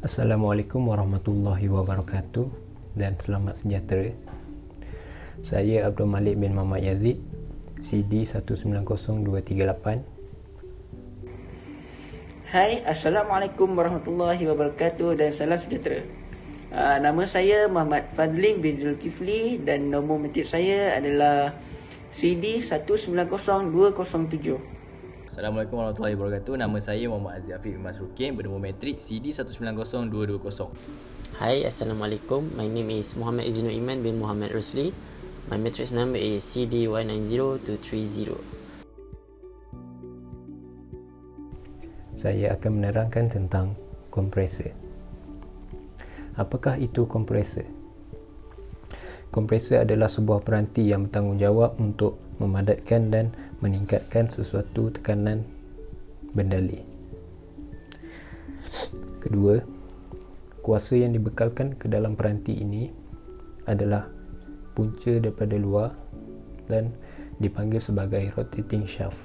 Assalamualaikum warahmatullahi wabarakatuh dan selamat sejahtera. Saya Abdul Malik bin Muhammad Yazid, CD 190238. Hai, Assalamualaikum warahmatullahi wabarakatuh dan salam sejahtera. Nama saya Muhammad Fadlin bin Zulkifli dan nombor metik saya adalah CD 190207. Assalamualaikum warahmatullahi wabarakatuh. Nama saya Muhammad Aziz Afiq bin Masrukin, bernombor metrik CD 190220. Hi, Assalamualaikum. My name is Muhammad Izinul Iman bin Muhammad Rusli. My matrix number is CD 190230. Saya akan menerangkan tentang kompresor. Apakah itu kompresor? Kompresor adalah sebuah peranti yang bertanggungjawab untuk memadatkan dan meningkatkan sesuatu tekanan bendali. Kedua, kuasa yang dibekalkan ke dalam peranti ini adalah punca daripada luar dan dipanggil sebagai rotating shaft.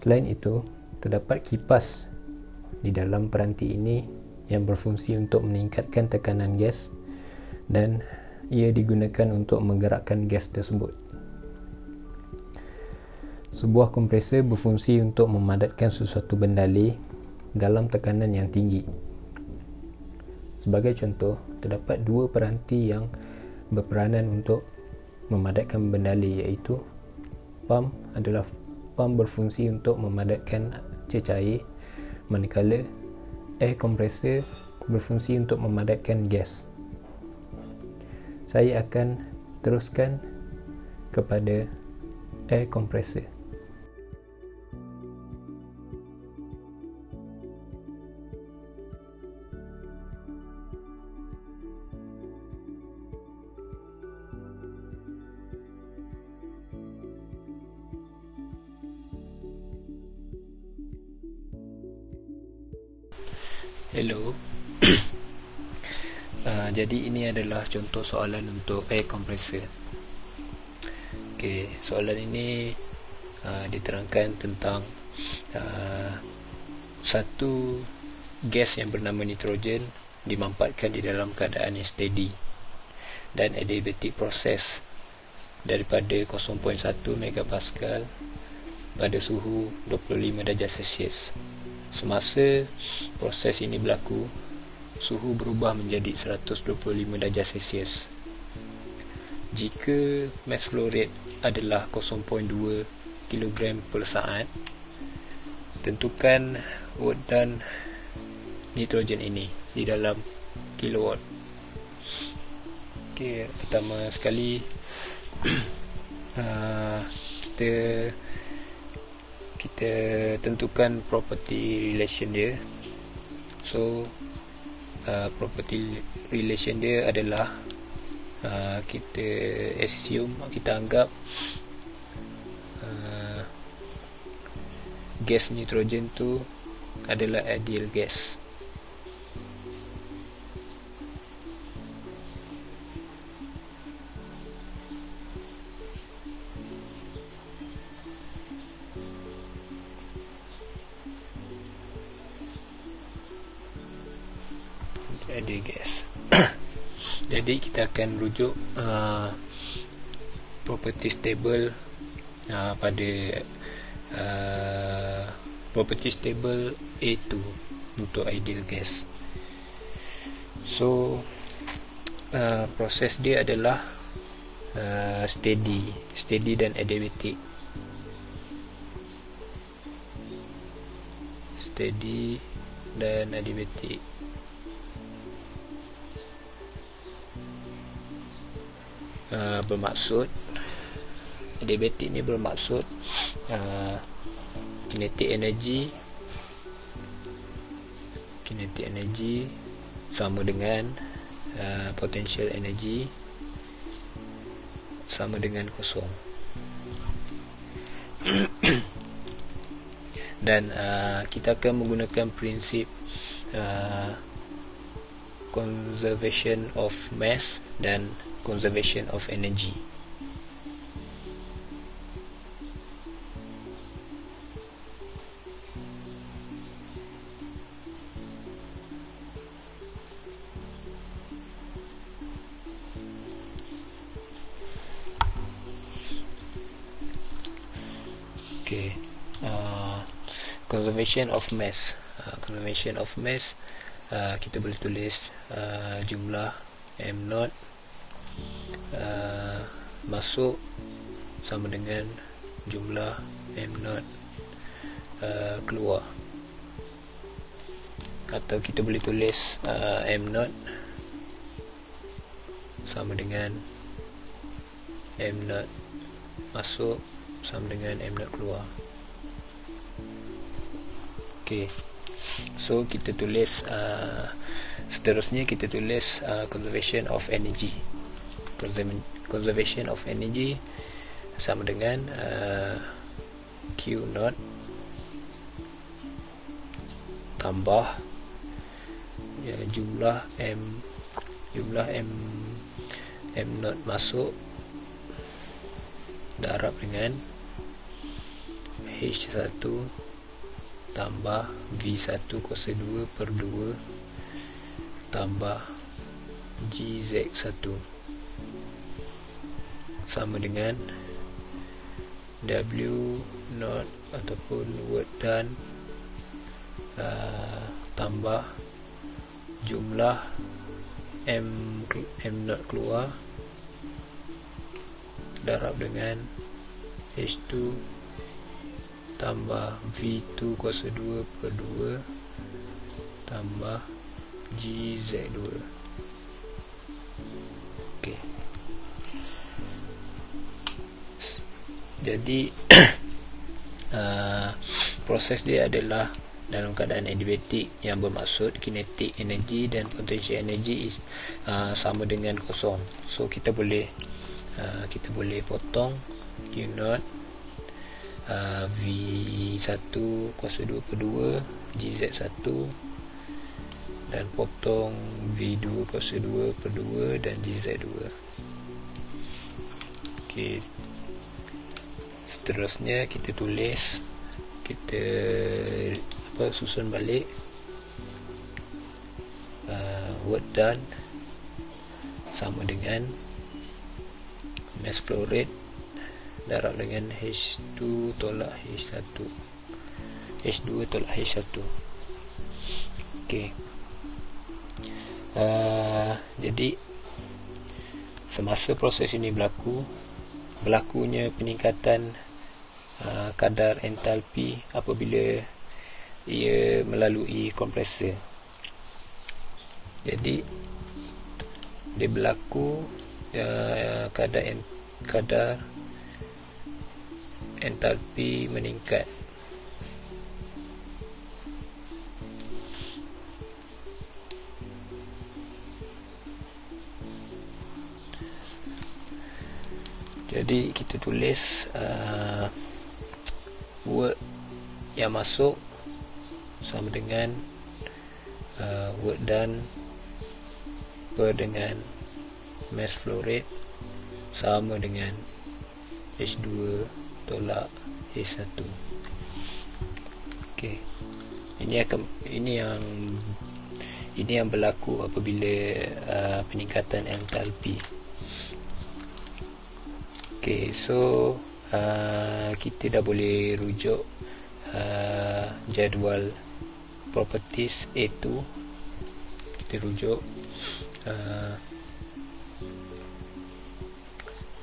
Selain itu, terdapat kipas di dalam peranti ini yang berfungsi untuk meningkatkan tekanan gas dan ia digunakan untuk menggerakkan gas tersebut. Sebuah kompresor berfungsi untuk memadatkan sesuatu bendali dalam tekanan yang tinggi. Sebagai contoh, terdapat dua peranti yang berperanan untuk memadatkan bendali, iaitu pam berfungsi untuk memadatkan cecair, manakala air kompresor berfungsi untuk memadatkan gas. Saya akan teruskan kepada air kompresor. Hello. Jadi ini adalah contoh soalan untuk air kompresor. Okey, soalan ini diterangkan tentang satu gas yang bernama nitrogen dimampatkan di dalam keadaan yang steady dan adiabatic proses daripada 0.1 megapascal pada suhu 25 darjah Celsius. Semasa proses ini berlaku, suhu berubah menjadi 125 darjah Celsius. Jika mass flow rate adalah 0.2 kg per saat, tentukan watt dan nitrogen ini di dalam kilowatt. Okey, pertama sekali kita tentukan property relation dia. So property relation dia adalah kita anggap gas nitrogen tu adalah ideal gas. Jadi kita akan rujuk property table pada property table A2 untuk ideal gas. So proses dia adalah steady dan adiabatic. Steady dan adiabatic. Bermaksud adiabatic ni bermaksud kinetic energy sama dengan potential energy sama dengan kosong. Dan kita akan menggunakan prinsip conservation of mass dan conservation of energy. Okay. Conservation of mass. Conservation of mass, kita boleh tulis jumlah m0 masuk sama dengan jumlah m0 keluar, atau kita boleh tulis m0 sama dengan m0 masuk sama dengan m0 keluar. Okay, so kita tulis seterusnya kita tulis conservation of energy. Conservation of energy sama dengan Q0 tambah jumlah m0 masuk darab dengan H1 tambah V1 kuasa 2 per 2 tambah GZ1 sama dengan W0 ataupun work done tambah jumlah M0 keluar darab dengan H2 tambah V2 kuasa 2 per 2 tambah GZ2. Okay. Jadi proses dia adalah dalam keadaan adiabatik, yang bermaksud kinetic energy dan potential energy sama dengan kosong. So kita boleh potong Q0 V1 kuasa 2 per 2 GZ1 dan potong V2 kuasa 2 per 2 dan GZ2. Okay. Seterusnya kita tulis, kita susun balik work done sama dengan mass flow rate darab dengan H2 tolak H1, H2 tolak H1. Okay. Jadi semasa proses ini berlakunya peningkatan kadar entalpi apabila ia melalui kompresor. Jadi dia berlaku kadar entalpi meningkat. Jadi kita tulis work yang masuk sama dengan work done per dengan mass flow rate sama dengan H2 tolak H1. Okey. Ini yang berlaku apabila peningkatan entalpi. Okey, so kita dah boleh rujuk jadual properties A2. Kita rujuk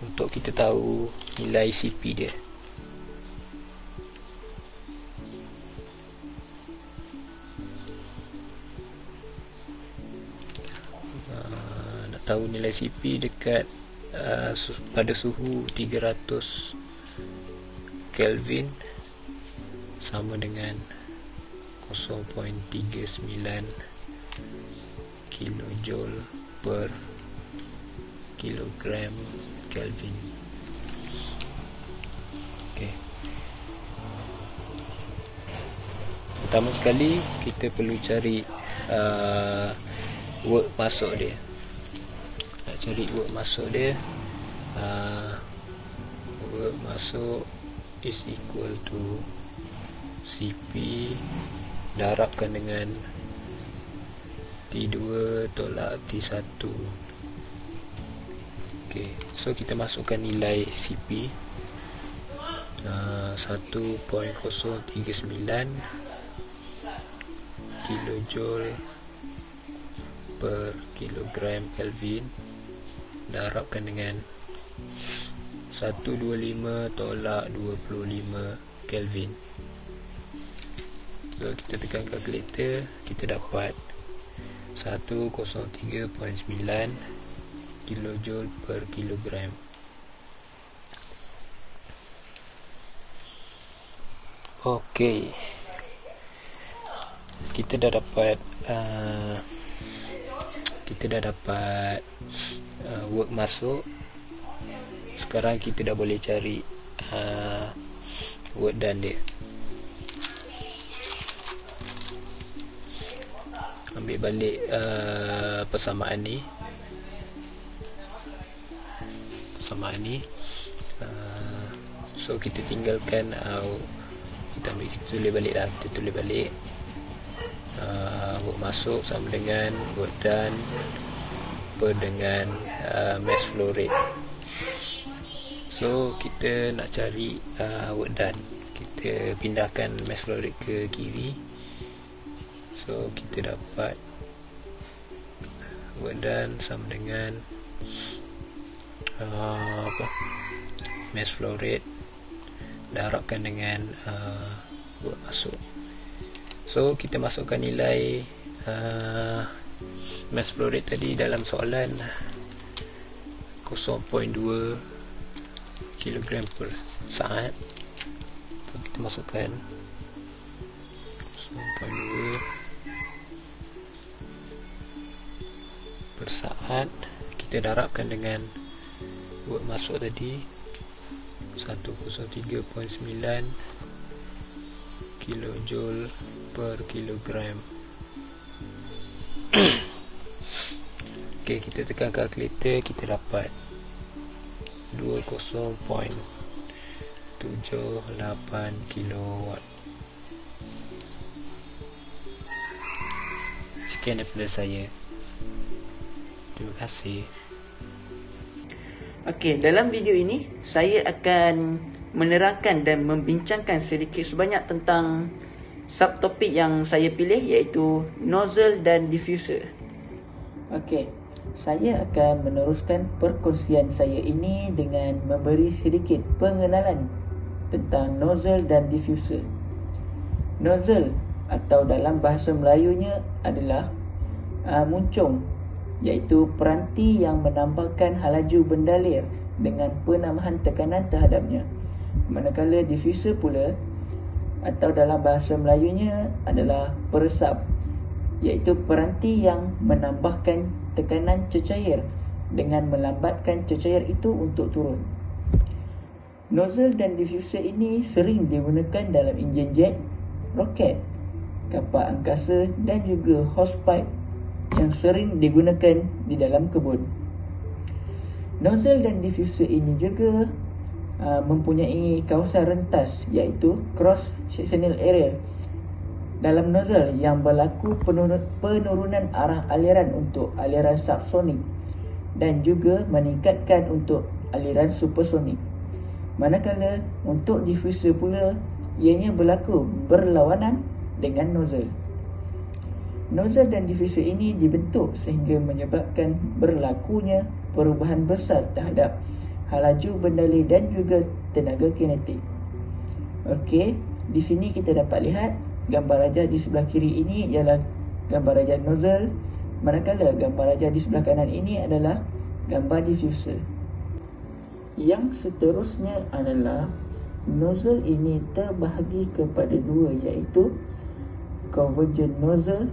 untuk kita tahu nilai CP dia. Nak tahu nilai CP dekat pada suhu 300 Kelvin sama dengan 0.39 kilojoule per kilogram Kelvin. Okay. Pertama sekali kita perlu cari work masuk dia. Nak cari work masuk dia, work masuk is equal to CP darabkan dengan T2 tolak T1. Okay, so kita masukkan nilai CP 1.039 kilojoule per kilogram Kelvin, darabkan dengan 125.25 Kelvin. So kita tekan kalkulator, kita dapat 103.9 kilojoule per kilogram. Okey, kita dah dapat work masuk. Sekarang kita dah boleh cari work done dia. Ambil balik persamaan ni. So kita tinggalkan, kita tulis balik lah. Kita tulis balik work masuk sama dengan work done per dengan mass flow rate. So kita nak cari work done, kita pindahkan mass flow rate ke kiri. So kita dapat work done sama dengan mass flow rate darabkan dengan work masuk. So kita masukkan nilai mass flow rate tadi dalam soalan 0.2 kg per saat. So kita masukkan 0.2 per saat, kita darabkan dengan work masuk tadi 103.9 kilojoule per kilogram. Okey, kita tekan kalkulator, kita dapat 20.78 kilowatt. Sekian daripada saya. Terima kasih. Okey, dalam video ini saya akan menerangkan dan membincangkan sedikit sebanyak tentang subtopik yang saya pilih, iaitu nozzle dan diffuser. Okey, saya akan meneruskan perkongsian saya ini dengan memberi sedikit pengenalan tentang nozzle dan diffuser. Nozzle atau dalam bahasa Melayunya adalah muncung, iaitu peranti yang menambahkan halaju bendalir dengan penambahan tekanan terhadapnya. Manakala diffuser pula atau dalam bahasa Melayunya adalah peresap, iaitu peranti yang menambahkan tekanan cecair dengan melambatkan cecair itu untuk turun. Nozzle dan diffuser ini sering digunakan dalam enjin jet, roket, kapal angkasa dan juga hosepipe yang sering digunakan di dalam kebun. Nozzle dan diffuser ini juga mempunyai kawasan rentas, iaitu cross sectional area dalam nozzle yang berlaku penurunan arah aliran untuk aliran subsonik dan juga meningkatkan untuk aliran supersonik. Manakala untuk diffuser pula, ianya berlaku berlawanan dengan nozzle. Nozzle dan diffuser ini dibentuk sehingga menyebabkan berlakunya perubahan besar terhadap halaju bendalir dan juga tenaga kinetik. Okey, di sini kita dapat lihat gambar rajah di sebelah kiri ini ialah gambar rajah nozzle, manakala gambar rajah di sebelah kanan ini adalah gambar diffuser. Yang seterusnya adalah nozzle ini terbahagi kepada dua, iaitu convergent nozzle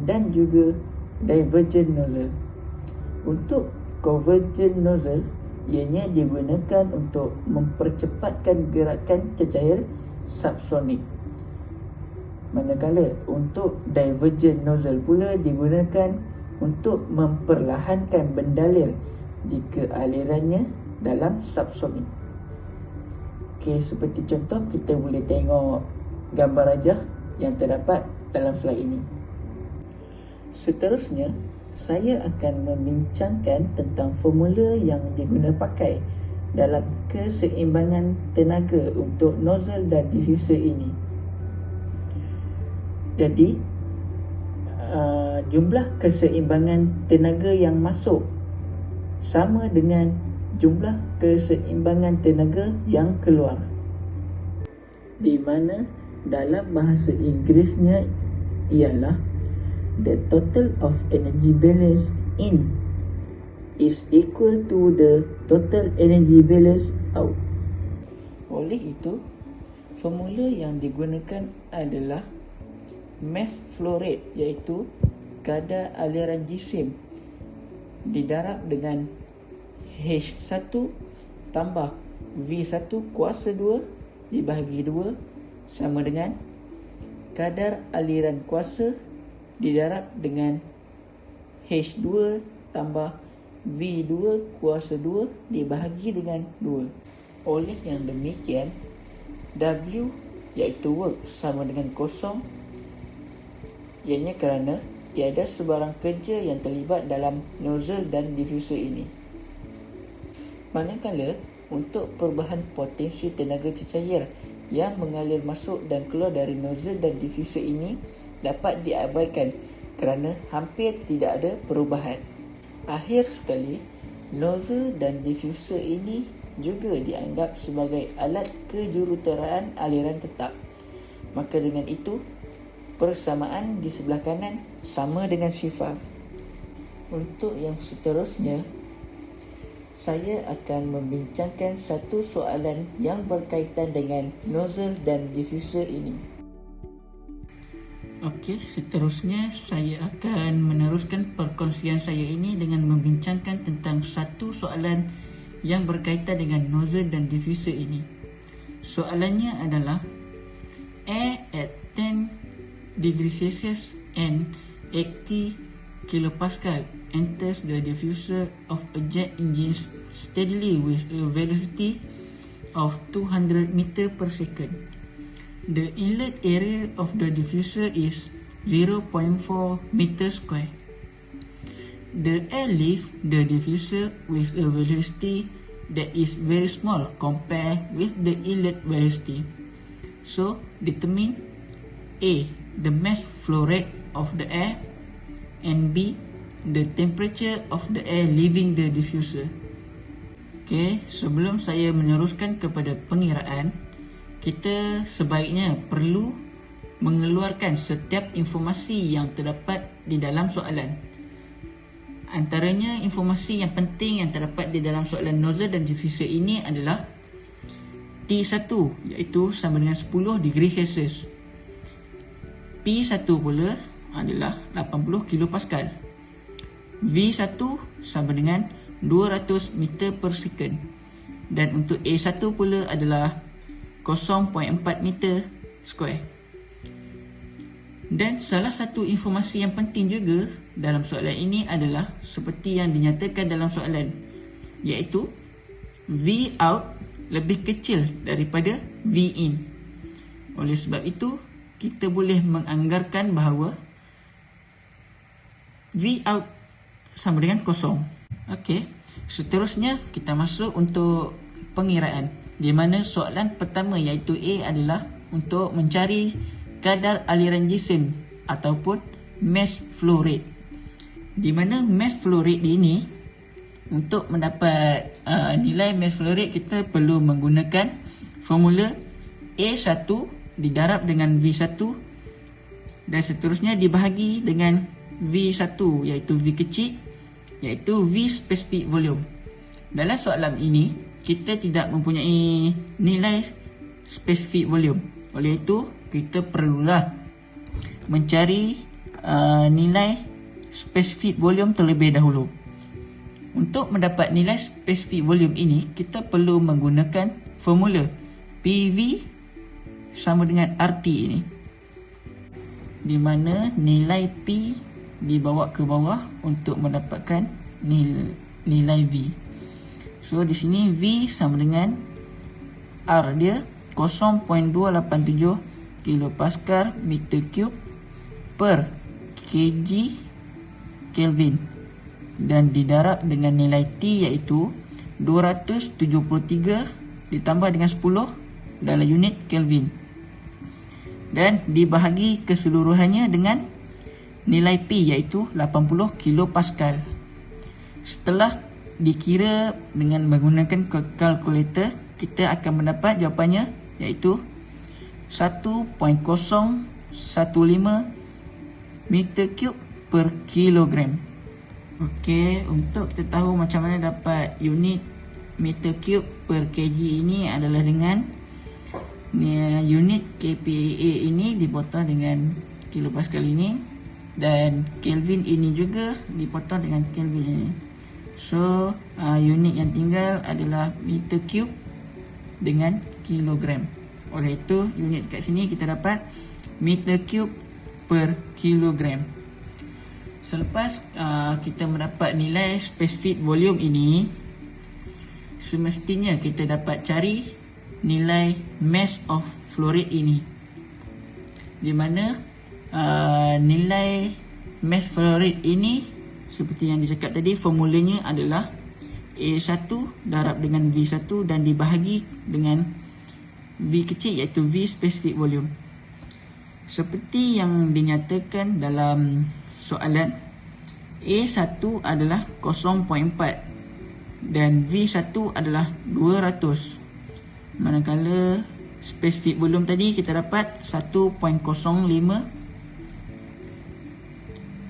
dan juga divergent nozzle. Untuk convergent nozzle, ianya digunakan untuk mempercepatkan gerakan cecair subsonik. Manakala untuk divergent nozzle pula digunakan untuk memperlahankan bendalir jika alirannya dalam subsonik. Okey, seperti contoh kita boleh tengok gambar rajah yang terdapat dalam slide ini. Seterusnya, saya akan membincangkan tentang formula yang digunakan pakai dalam keseimbangan tenaga untuk nozzle dan diffuser ini. Jadi jumlah keseimbangan tenaga yang masuk sama dengan jumlah keseimbangan tenaga yang keluar, di mana dalam bahasa Inggerisnya ialah the total of energy balance in is equal to the total energy balance out. Oleh itu, formula yang digunakan adalah mass flow rate, iaitu kadar aliran jisim didarab dengan H1 tambah V1 kuasa 2 dibahagi 2 sama dengan kadar aliran kuasa didarab dengan H2 tambah V2 kuasa 2 dibahagi dengan 2. Oleh yang demikian, W iaitu work sama dengan kosong, ianya kerana tiada sebarang kerja yang terlibat dalam nozzle dan diffuser ini. Manakala untuk perubahan potensi tenaga cecair yang mengalir masuk dan keluar dari nozzle dan diffuser ini dapat diabaikan kerana hampir tidak ada perubahan. Akhir sekali, nozzle dan diffuser ini juga dianggap sebagai alat kejuruteraan aliran tetap. Maka dengan itu, persamaan di sebelah kanan sama dengan sifar. Untuk yang seterusnya, saya akan membincangkan satu soalan yang berkaitan dengan nozzle dan diffuser ini. Okey, seterusnya saya akan meneruskan perkongsian saya ini dengan membincangkan tentang satu soalan yang berkaitan dengan nozzle dan diffuser ini. Soalannya adalah, air at 10 degrees Celsius and 80 kilopascal enters the diffuser of a jet engine steadily with a velocity of 200 meter per second. The inlet area of the diffuser is 0.4 meter square. The air leaves the diffuser with a velocity that is very small compared with the inlet velocity. So, determine A, the mass flow rate of the air, and B, the temperature of the air leaving the diffuser. Okay, sebelum saya meneruskan kepada pengiraan, kita sebaiknya perlu mengeluarkan setiap informasi yang terdapat di dalam soalan. Antaranya informasi yang penting yang terdapat di dalam soalan nozzle dan diffuser ini adalah T1 iaitu sama dengan 10 degree Celsius. P1 pula adalah 80 kilopascal. V1 sama dengan 200 meter per second. Dan untuk A1 pula adalah 0.4 meter square. Dan salah satu informasi yang penting juga dalam soalan ini adalah seperti yang dinyatakan dalam soalan, iaitu V out lebih kecil daripada V in. Oleh sebab itu, kita boleh menganggarkan bahawa V out sama dengan kosong. Okey, seterusnya kita masuk untuk pengiraan, di mana soalan pertama iaitu A adalah untuk mencari kadar aliran jisim ataupun mass flow rate. Di mana mass flow rate ini, untuk mendapat nilai mass flow rate, kita perlu menggunakan formula A1 didarab dengan V1 dan seterusnya dibahagi dengan V1 iaitu V kecil, iaitu V specific volume. Dalam soalan ini, kita tidak mempunyai nilai specific volume. Oleh itu, kita perlulah mencari nilai specific volume terlebih dahulu. Untuk mendapat nilai specific volume ini, kita perlu menggunakan formula PV sama dengan RT ini, di mana nilai P dibawa ke bawah untuk mendapatkan nilai V. So di sini V sama dengan R dia 0.287 kilopascal meter cube per kg Kelvin, dan didarab dengan nilai T iaitu 273 ditambah dengan 10 dalam unit Kelvin, dan dibahagi keseluruhannya dengan nilai P iaitu 80 kilopascal. Setelah dikira dengan menggunakan kalkulator, kita akan mendapat jawapannya iaitu 1.015 meter cube per kilogram. Okey, untuk kita tahu macam mana dapat unit meter cube per kg ini adalah dengan unit kPa ini dipotong dengan kilopascal ini, dan Kelvin ini juga dipotong dengan Kelvin ini. So unit yang tinggal adalah meter cube dengan kilogram. Oleh itu unit kat sini kita dapat meter cube per kilogram. Selepas kita mendapat nilai spesifik volume ini, semestinya kita dapat cari nilai mass of flow rate ini, di mana nilai mass flow rate ini seperti yang dicakap tadi, formulanya adalah A1 darab dengan V1 dan dibahagi dengan V kecil iaitu V specific volume. Seperti yang dinyatakan dalam soalan, A1 adalah 0.4 dan V1 adalah 200. Manakala spesifik volume tadi kita dapat 1.05.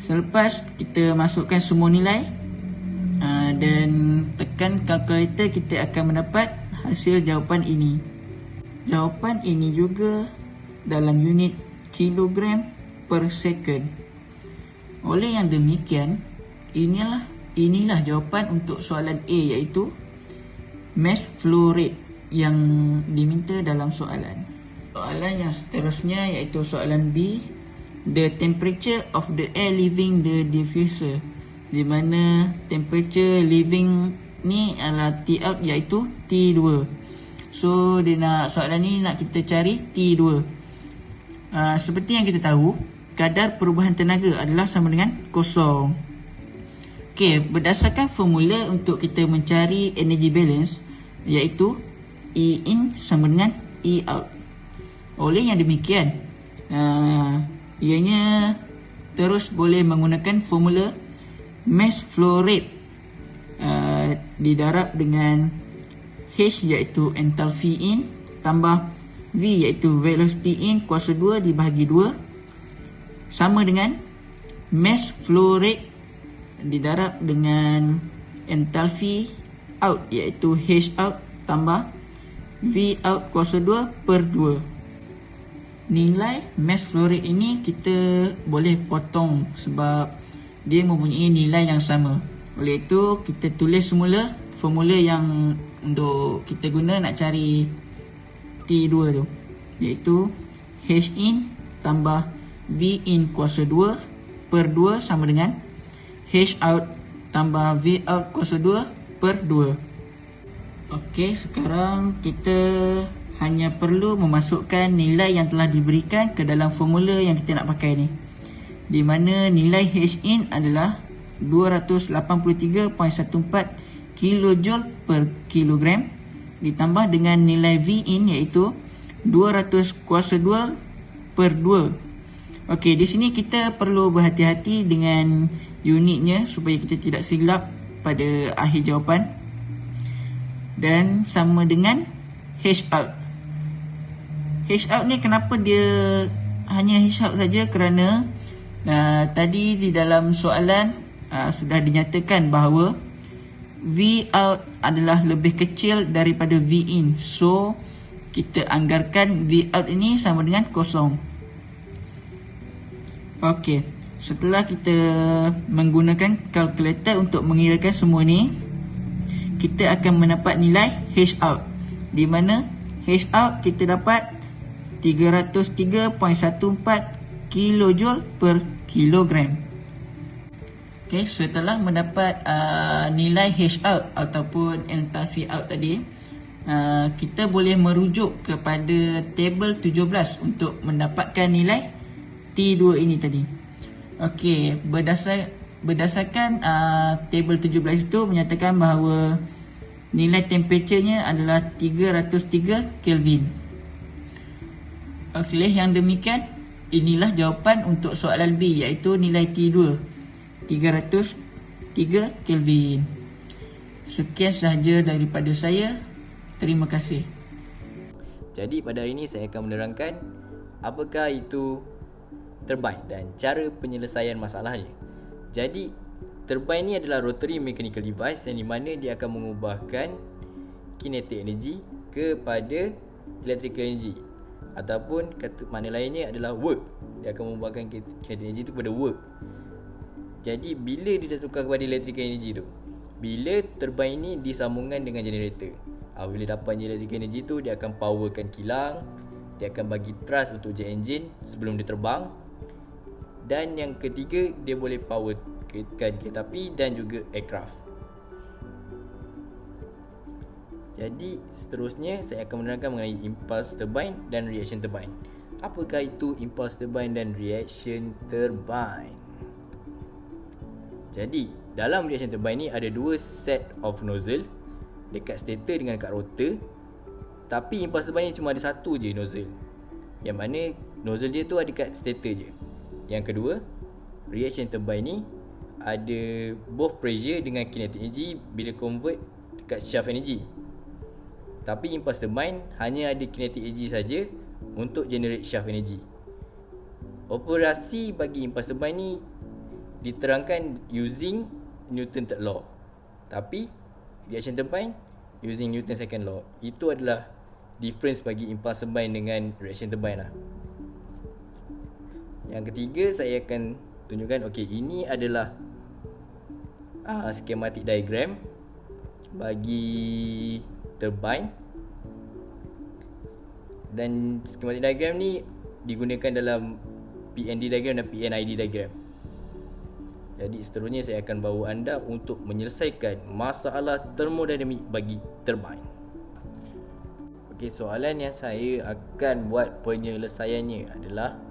Selepas kita masukkan semua nilai dan tekan kalkulator, kita akan mendapat hasil jawapan ini. Jawapan ini juga dalam unit kilogram per second. Oleh yang demikian, inilah jawapan untuk soalan A, iaitu mass flow rate yang diminta dalam soalan. Soalan yang seterusnya iaitu soalan B, the temperature of the air leaving the diffuser, di mana temperature leaving ni adalah T out iaitu T2. So dia nak, soalan ni nak kita cari T2. Seperti yang kita tahu, kadar perubahan tenaga adalah sama dengan kosong. Okey, berdasarkan formula untuk kita mencari energy balance iaitu E in sama dengan E out. Oleh yang demikian, ianya terus boleh menggunakan formula mass flow rate didarab dengan H iaitu enthalpy in tambah V iaitu velocity in kuasa 2 dibahagi 2 sama dengan mass flow rate didarab dengan enthalpy out iaitu H out tambah V out kuasa 2 per 2. Nilai mass flow rate ini kita boleh potong sebab dia mempunyai nilai yang sama. Oleh itu kita tulis semula formula yang untuk kita guna nak cari T2 tu, iaitu H in tambah V in kuasa 2 per 2 sama dengan H out tambah V out kuasa 2 per 2. Okey, sekarang kita hanya perlu memasukkan nilai yang telah diberikan ke dalam formula yang kita nak pakai ni, di mana nilai H in adalah 283.14 kilojoule per kilogram ditambah dengan nilai V in iaitu 200 kuasa 2 per 2. Okey, di sini kita perlu berhati-hati dengan unitnya supaya kita tidak silap pada akhir jawapan. Dan sama dengan H out. H out ni kenapa dia hanya H out saja? Kerana tadi di dalam soalan sudah dinyatakan bahawa V out adalah lebih kecil daripada V in. So kita anggarkan V out ini sama dengan kosong. Okey, setelah kita menggunakan kalkulator untuk mengirakan semua ni, kita akan mendapat nilai H out, di mana H out kita dapat 303.14 kilojoule per kilogram. Okey, setelah mendapat nilai H out ataupun enthalpy out tadi, kita boleh merujuk kepada tabel 17 untuk mendapatkan nilai T2 ini tadi. Okey, berdasarkan tabel 17 itu menyatakan bahawa nilai temperaturenya adalah 303 Kelvin. Okey, yang demikian inilah jawapan untuk soalan B, iaitu nilai T2 303 Kelvin. Sekian sahaja daripada saya. Terima kasih. Jadi pada hari ini saya akan menerangkan apakah itu turbine dan cara penyelesaian masalahnya. Jadi turbine ni adalah rotary mechanical device yang di mana dia akan mengubahkan kinetic energy kepada electrical energy, ataupun kata mana lainnya adalah work. Dia akan mengubahkan kinetic energy itu kepada work. Jadi bila dia tukar kepada electrical energy tu, bila turbine ni disambungkan dengan generator, bila dapat electrical energy tu, dia akan powerkan kilang, dia akan bagi thrust untuk jet engine sebelum dia terbang, dan yang ketiga dia boleh powerkan kereta api dan juga aircraft. Jadi seterusnya saya akan menerangkan mengenai impulse turbine dan reaction turbine. Apakah itu impulse turbine dan reaction turbine? Jadi dalam reaction turbine ni ada dua set of nozzle dekat stator dengan dekat rotor. Tapi impulse turbine ni cuma ada satu je nozzle, yang mana nozzle dia tu ada dekat stator je. Yang kedua, reaction turbine ni ada both pressure dengan kinetic energy bila convert dekat shaft energy. Tapi impulse turbine hanya ada kinetic energy saja untuk generate shaft energy. Operasi bagi impulse turbine ni diterangkan using Newton third law. Tapi reaction turbine using Newton second law. Itu adalah difference bagi impulse turbine dengan reaction turbine lah. Yang ketiga saya akan tunjukkan, okey, ini adalah schematic diagram bagi turbine. Dan schematic diagram ni digunakan dalam PND diagram dan PNID diagram. Jadi seterusnya saya akan bawa anda untuk menyelesaikan masalah termodinamik bagi turbine. Okey, soalan yang saya akan buat penyelesaiannya adalah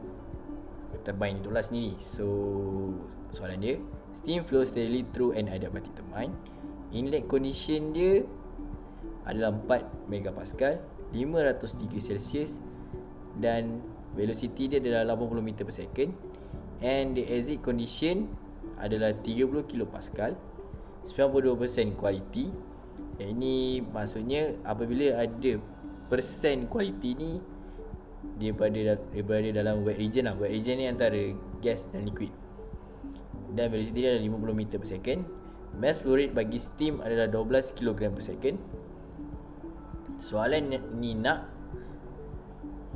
turbine itulah sendiri. So soalan dia, steam flows steadily through an adiabatic turbine. Inlet condition dia adalah 4 megapascal, 500 degree Celsius, dan velocity dia adalah 80 meter per second, and the exit condition adalah 30 kilopascal, 92% quality. Yang ini maksudnya apabila ada persen quality ni dia berada dalam wet region lah. Wet region ni antara gas dan liquid. Dan velocity dia adalah 50 meter per second. Mass flow rate bagi steam adalah 12 kg per second. Soalan ni nak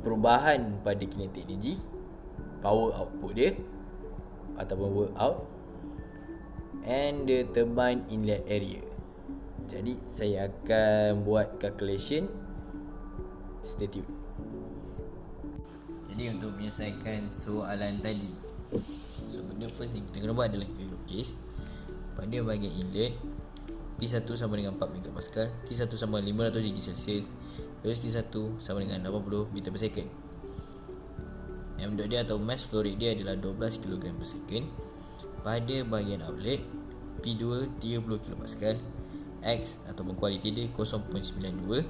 perubahan pada kinetic energy, power output dia ataupun work out, and the turbine inlet area. Jadi saya akan buat calculation. Stay tune. Jadi untuk menyelesaikan soalan tadi, so benda first yang kita kena buat adalah kita lukis pada bahagian inlet P1 sama dengan 4 megapascal, T1 sama dengan 500 degree Celsius, velocity 1 sama dengan 80 meter per second. M dot dia atau mass flow rate dia adalah 12 kg per second. Pada bahagian outlet P2 30 kilopascal, X ataupun quality dia 0.92,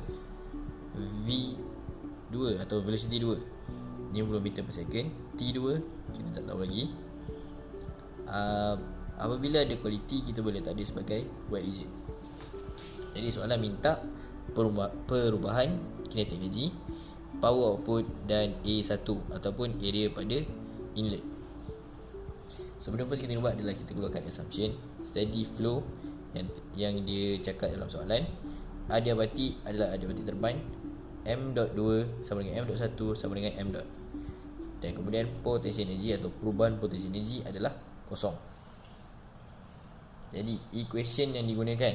V2 atau velocity 2 50 meter per second, T2 kita tak tahu lagi. Apabila ada quality, kita boleh letak dia sebagai wet region. Jadi soalan minta perubahan kinetic energy, power output dan A1 ataupun area pada inlet. So benda first kita buat adalah kita keluarkan assumption steady flow yang dia cakap dalam soalan. Adiabatic adalah adiabatic turbine, M.2 sama dengan M.1 sama dengan M. Dan kemudian potential energy atau perubahan potential energy adalah kosong. Jadi equation yang digunakan,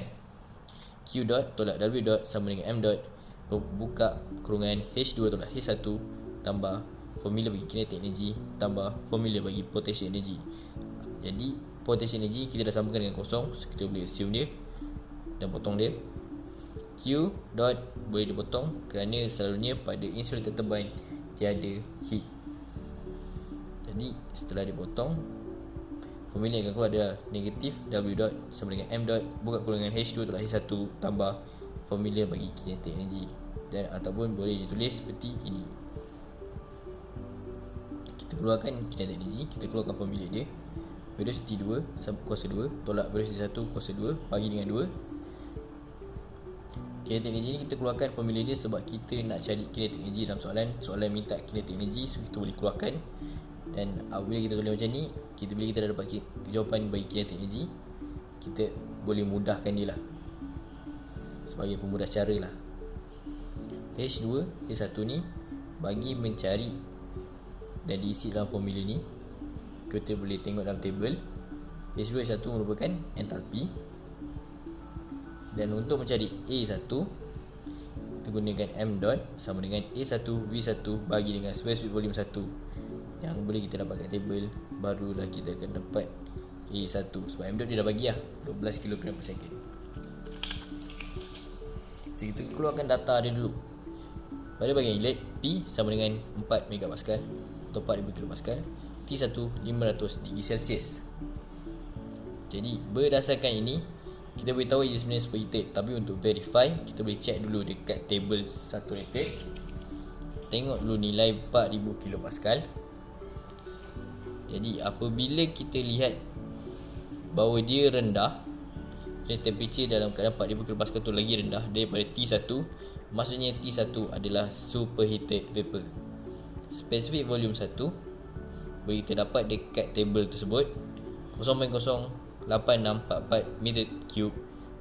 Q dot tolak W dot sama dengan M dot buka kurungan H2 tolak H1 tambah formula bagi kinetic energy tambah formula bagi potential energy. Jadi potential energy kita dah sambungkan dengan kosong, so kita boleh assume dia dan potong dia. Q dot boleh dipotong kerana selalunya pada insulated turbine tiada heat. Jadi setelah dipotong, formula yang akan keluar adalah negatif W dot sama dengan M dot buka kurungan H2 tolak H1 tambah formula bagi kinetic energy, dan ataupun boleh ditulis seperti ini. Kita keluarkan kinetic energy, kita keluarkan formula dia. Velocity 2 kuasa 2 tolak velocity 1 kuasa 2 bagi dengan 2. Kinetic energy ni kita keluarkan formula dia sebab kita nak cari kinetic energy dalam soalan minta kinetic energy, so kita boleh keluarkan. Dan apabila kita tulis macam ni, bila kita dah dapat jawapan bagi kinetic energy, kita boleh mudahkan dia lah, sebagai pemudah cara lah. H2, H1 ni bagi mencari dan diisi dalam formula ni, kita boleh tengok dalam table. H2 H1 merupakan entalpi, dan untuk mencari A1 kita gunakan M dot sama dengan A1 V1 bagi dengan specific volume 1 yang boleh kita dapat kat table. Barulah kita akan dapat A1 sebab M dot dia dah bagi lah 12 kg per second. So kita keluarkan data dia dulu. Pada bahagian inlet, P sama dengan 4 megapascal atau 4000 kilopascal, T1 500 degree Celsius. Jadi berdasarkan ini kita boleh tahu ia sebenarnya superheated, tapi untuk verify kita boleh check dulu dekat table saturated. Tengok dulu nilai 4000 kilopascal. Jadi apabila kita lihat bahawa dia rendah, jadi temperature dalam keadaan 4000 kilopascal tu lagi rendah daripada T1, maksudnya T1 adalah superheated vapor. Specific volume 1 boleh kita dapat dekat table tersebut 0.08644 meter cube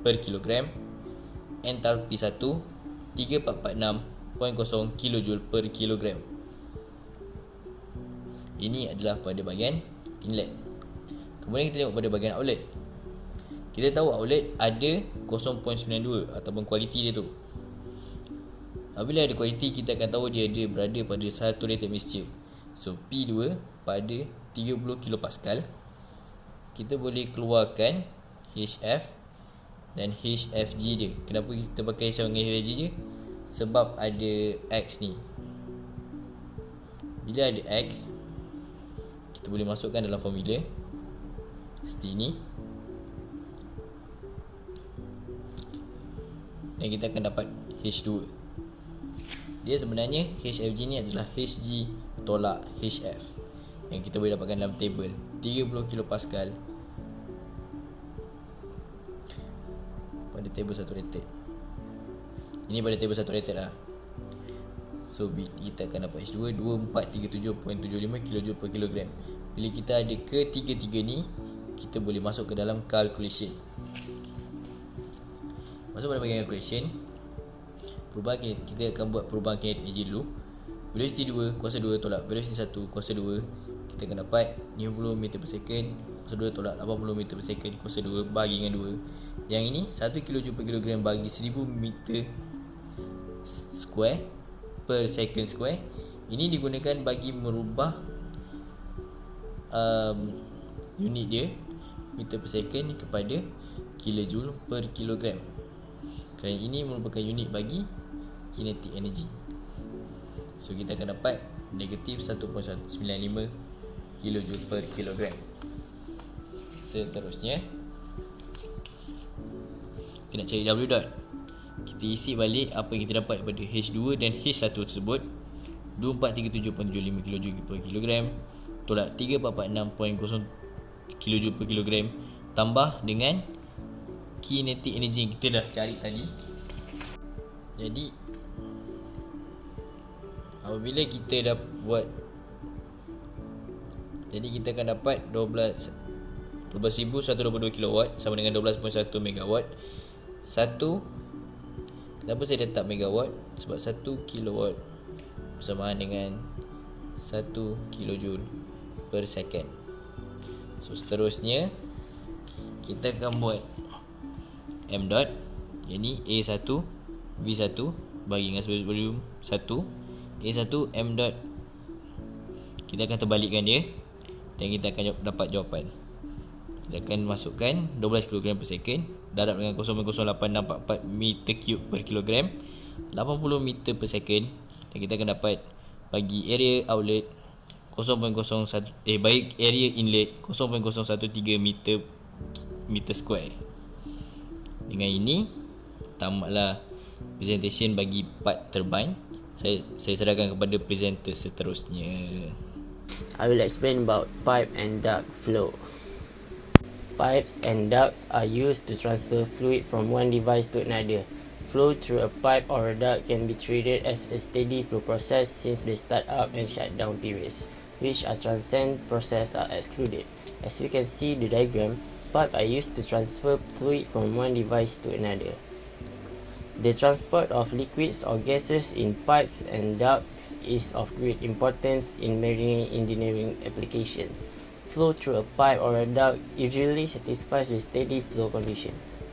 per kilogram. Entalpi 1 3446.0 kilojoule per kilogram. Ini adalah pada bahagian inlet. Kemudian kita tengok pada bahagian outlet. Kita tahu outlet ada 0.92 ataupun kualiti dia tu. Apabila ada kualiti, kita akan tahu dia ada berada pada saturated mixture. So P2 pada 30 kilopascal. Kita boleh keluarkan HF dan HFG dia. Kenapa kita pakai sama dengan HFG je? Sebab ada X ni. Bila ada X, kita boleh masukkan dalam formula seperti ini, dan kita akan dapat H2. Dia sebenarnya HFG ni adalah HG tolak HF yang kita boleh dapatkan dalam table 30 kilopascal pada table saturated. Ini pada table saturated lah. So kita akan dapat H2 2437.75 kJ per kilogram. Bila kita ada ketiga-tiga ni, kita boleh masuk ke dalam calculation. Masuk pada bahagian calculation, perubahan kita akan buat perubahan kinetic energy dulu. Velocity 2 kuasa 2 tolak velocity 1 kuasa 2, kita akan dapat 50 meter per second kuasa 2 tolak 80 meter per second kuasa 2 bagi dengan 2. Yang ini 1 kJ per kilogram bagi 1000 meter square per second square. Ini digunakan bagi merubah unit dia, meter per second, kepada kilojoule per kilogram. Kerana ini merupakan unit bagi kinetic energy. So kita akan dapat negatif 1.195 kilojoule per kilogram. Seterusnya kita nak cari W dot. Kita isi balik apa yang kita dapat daripada H2 dan H1 tersebut, 2437.75 kJ per kilogram tolak 3446.0 kJ per kilogram tambah dengan kinetic energy yang kita dah cari tadi. Jadi apabila kita dah buat, jadi kita akan dapat 12,122 kW sama dengan 12.1 megawatt. Kenapa saya letak megawatt? Sebab 1 kilowatt bersamaan dengan 1 kilojoule per second. So seterusnya kita akan buat M dot, yang ni A1 V1 bagi dengan specific volume 1. A1 M dot, kita akan terbalikkan dia dan kita akan dapat jawapan. Kita akan masukkan 12 kg per second darab dengan 0.0844 meter cube per kilogram, 80 meter per second, dan kita akan dapat bagi area outlet 0.01 bagi area inlet 0.013 meter square. Dengan ini tamatlah presentation bagi part turbine. Saya serahkan kepada presenter seterusnya. I will explain about pipe and duct flow. Pipes and ducts are used to transfer fluid from one device to another. Flow through a pipe or a duct can be treated as a steady flow process since the start up and shut down periods, which are transient process, are excluded. As we can see the diagram, pipes are used to transfer fluid from one device to another. The transport of liquids or gases in pipes and ducts is of great importance in marine engineering applications. Flow through a pipe or a duct usually satisfies with steady flow conditions.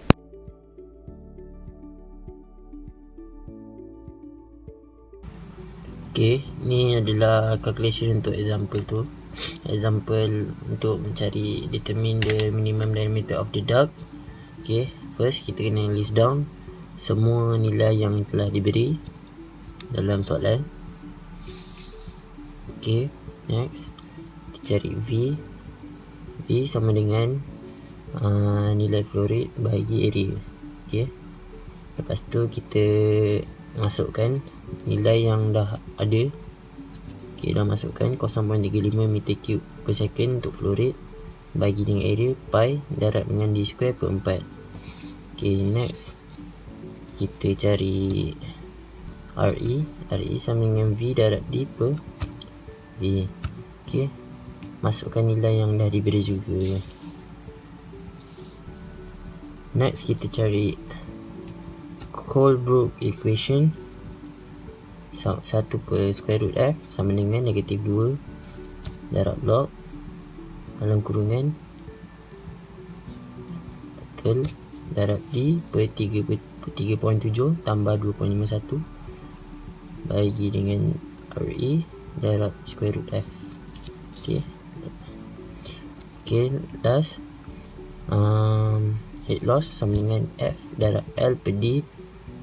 Okay, ni adalah calculation untuk example tu. Example untuk mencari determine the minimum diameter of the duct. Okay, first kita kena list down semua nilai yang telah diberi dalam soalan. Okay, next kita cari V. V sama dengan nilai flow rate bahagi area. Okay, lepas tu kita masukkan nilai yang dah ada. Okay, dah masukkan 0.35 meter cube per second untuk flow rate bagi dengan area pi darab dengan d square per 4. Okay, next kita cari RE. RE sama dengan V darab D per V. Okay, masukkan nilai yang dah diberi juga. Next kita cari Colebrook equation. 1 per square root F sama dengan negatif 2 darab log dalam kurungan betul darab D per 3.7 tambah 2.51 bagi dengan RE darab square root F. Okay, last head loss sama dengan F darab L per D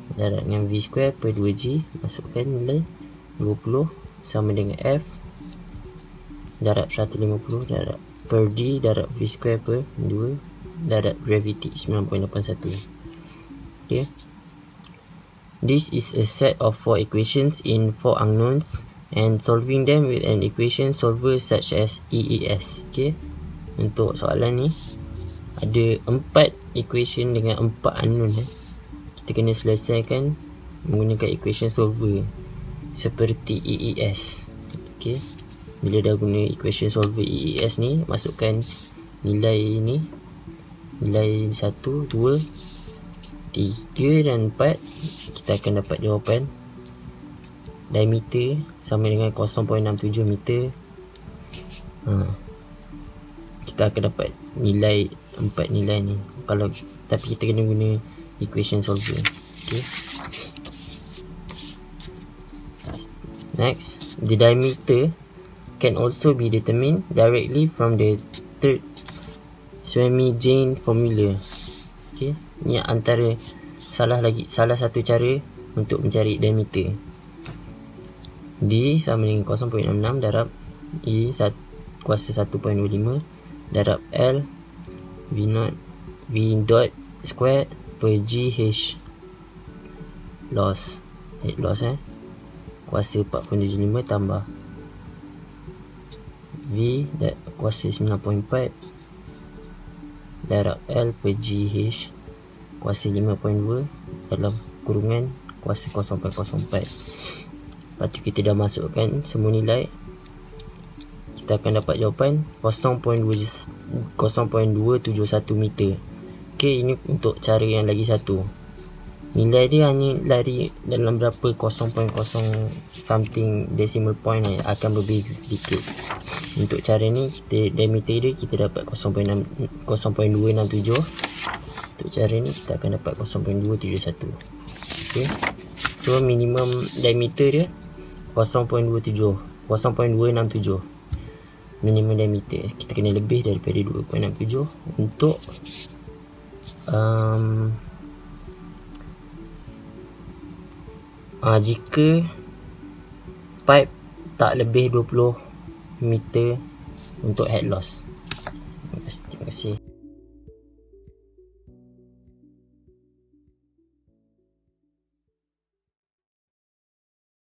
darab dengan V square per 2G. Masukkan nilai 20 sama dengan F darab 150 darab per D darab V square per 2 darab gravity 9.81. Okay, this is a set of 4 equations in 4 unknowns and solving them with an equation solver such as EES. Okay, untuk soalan ni ada 4 equation dengan 4 unknown. Kita kena selesaikan menggunakan equation solver seperti EES. Okay, bila dah guna equation solver EES ni, masukkan nilai ni, nilai 1, 2, 3 dan 4, kita akan dapat jawapan diameter sama dengan 0.67 meter. Kita akan dapat nilai 4 nilai ni kalau, tapi kita kena guna equation solver. Okay, next, the diameter can also be determined directly from the third Swamy-Jain formula. Okay, ni antara salah satu cara untuk mencari diameter. D sama dengan 0.66 darab E kuasa 1.25 darab L V dot square per GH loss, head loss kuasa 4.75 tambah V kuasa 9.4 darab L per GH kuasa 5.2 dalam kurungan kuasa 0.04. Lepas tu kita dah masukkan semua nilai, kita akan dapat jawapan 0.271 meter. Okay, ini untuk cara yang lagi satu. Nilai dia hanya lari dalam berapa 0.0 something decimal point akan berbeza sedikit. Untuk cara ni kita diameter dia kita dapat 0.267. Untuk cara ni kita akan dapat 0.271. Okay, so minimum diameter dia 0.267. Minimum diameter kita kena lebih daripada 2.67 untuk jika pipe tak lebih 20 meter untuk head loss. Terima kasih.